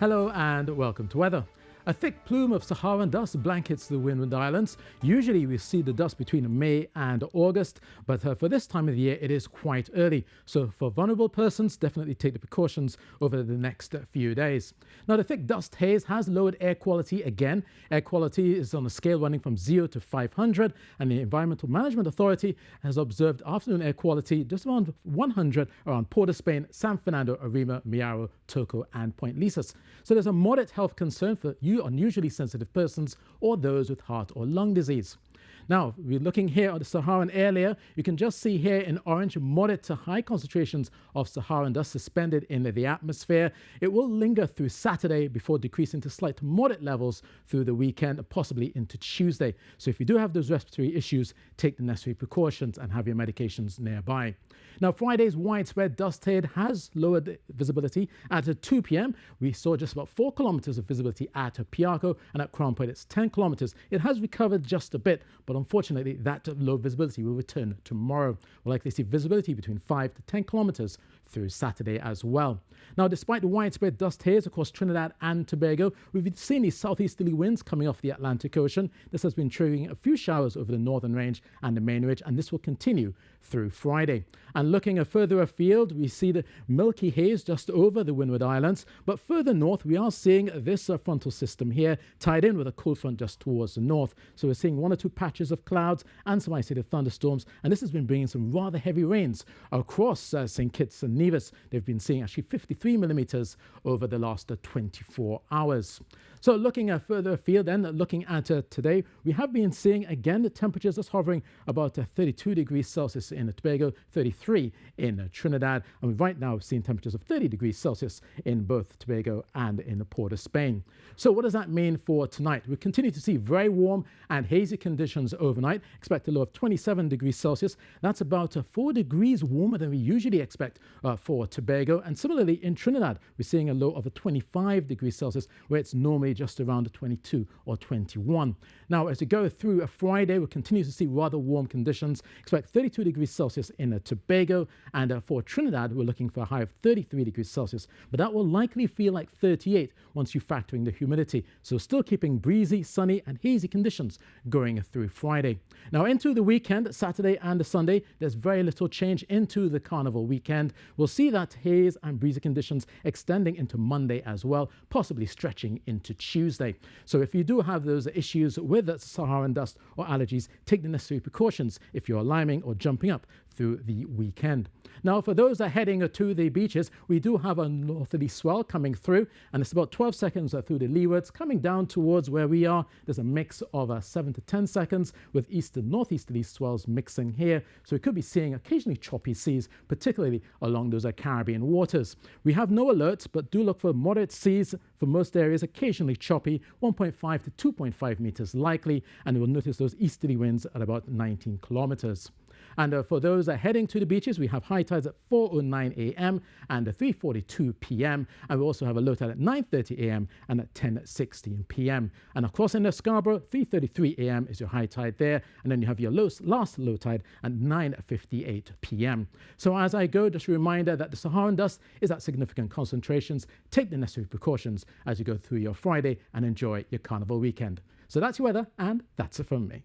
Hello and welcome to weather. A thick plume of Saharan dust blankets the Windward Islands. Usually we see the dust between May and August, but for this time of the year it is quite early. So for vulnerable persons, definitely take the precautions over the next few days. Now the thick dust haze has lowered air quality again. Air quality is on a scale running from 0 to 500, and the Environmental Management Authority has observed afternoon air quality just around 100 around Port of Spain, San Fernando, Arima, Miaro, Toco and Point Lisas. So there's a moderate health concern for unusually sensitive persons or those with heart or lung disease. Now, we're looking here at the Saharan air layer. You can just see here in orange moderate to high concentrations of Saharan dust suspended in the atmosphere. It will linger through Saturday before decreasing to slight to moderate levels through the weekend and possibly into Tuesday. So if you do have those respiratory issues, take the necessary precautions and have your medications nearby. Now, Friday's widespread dust haze has lowered visibility. At 2 p.m., we saw just about 4 kilometers of visibility at Piarco, and at Crown Point, it's 10 kilometers. It has recovered just a bit, but unfortunately, that low visibility will return tomorrow. We'll likely see visibility between 5 to 10 kilometers through Saturday as well. Now, despite the widespread dust haze across Trinidad and Tobago, we've seen these southeasterly winds coming off the Atlantic Ocean. This has been triggering a few showers over the northern range and the main ridge, and this will continue through Friday. And looking further afield, we see the milky haze just over the Windward Islands, but further north we are seeing this frontal system here tied in with a cold front just towards the north. So we're seeing 1 or 2 patches of clouds and some isolated thunderstorms, and this has been bringing some rather heavy rains across St. Kitts and Nevis. They've been seeing actually 53 millimeters over the last 24 hours. So looking further afield then, looking at today, we have been seeing again the temperatures just hovering about 32 degrees Celsius in Tobago, 33 in Trinidad, and right now we're seeing temperatures of 30 degrees Celsius in both Tobago and in the Port of Spain. So what does that mean for tonight? We continue to see very warm and hazy conditions overnight. Expect a low of 27 degrees Celsius. That's about 4 degrees warmer than we usually expect for Tobago. And similarly in Trinidad, we're seeing a low of 25 degrees Celsius, where it's normally just around 22 or 21. Now, as we go through a Friday, we'll continue to see rather warm conditions. Expect 32 degrees Celsius in Tobago, and for Trinidad, we're looking for a high of 33 degrees Celsius, but that will likely feel like 38 once you factor in the humidity. So still keeping breezy, sunny, and hazy conditions going through Friday. Now, into the weekend, Saturday and Sunday, there's very little change into the carnival weekend. We'll see that haze and breezy conditions extending into Monday as well, possibly stretching into Tuesday. So if you do have those issues with Saharan dust or allergies, take the necessary precautions if you're liming or jumping up through the weekend. Now, for those that are heading to the beaches, we do have a northerly swell coming through, and it's about 12 seconds through the leewards. Coming down towards where we are, there's a mix of 7 to 10 seconds with east and northeasterly swells mixing here. So we could be seeing occasionally choppy seas, particularly along those Caribbean waters. We have no alerts, but do look for moderate seas for most areas, occasionally choppy, 1.5 to 2.5 meters likely, and we'll notice those easterly winds at about 19 kilometers. And for those heading to the beaches, we have high tides at 4:09 a.m. and 3:42 p.m. And we also have a low tide at 9:30 a.m. and at 10:16 p.m. And across in the Scarborough, 3:33 a.m. is your high tide there. And then you have your last low tide at 9:58 p.m. So as I go, just a reminder that the Saharan dust is at significant concentrations. Take the necessary precautions as you go through your Friday and enjoy your carnival weekend. So that's your weather, and that's it from me.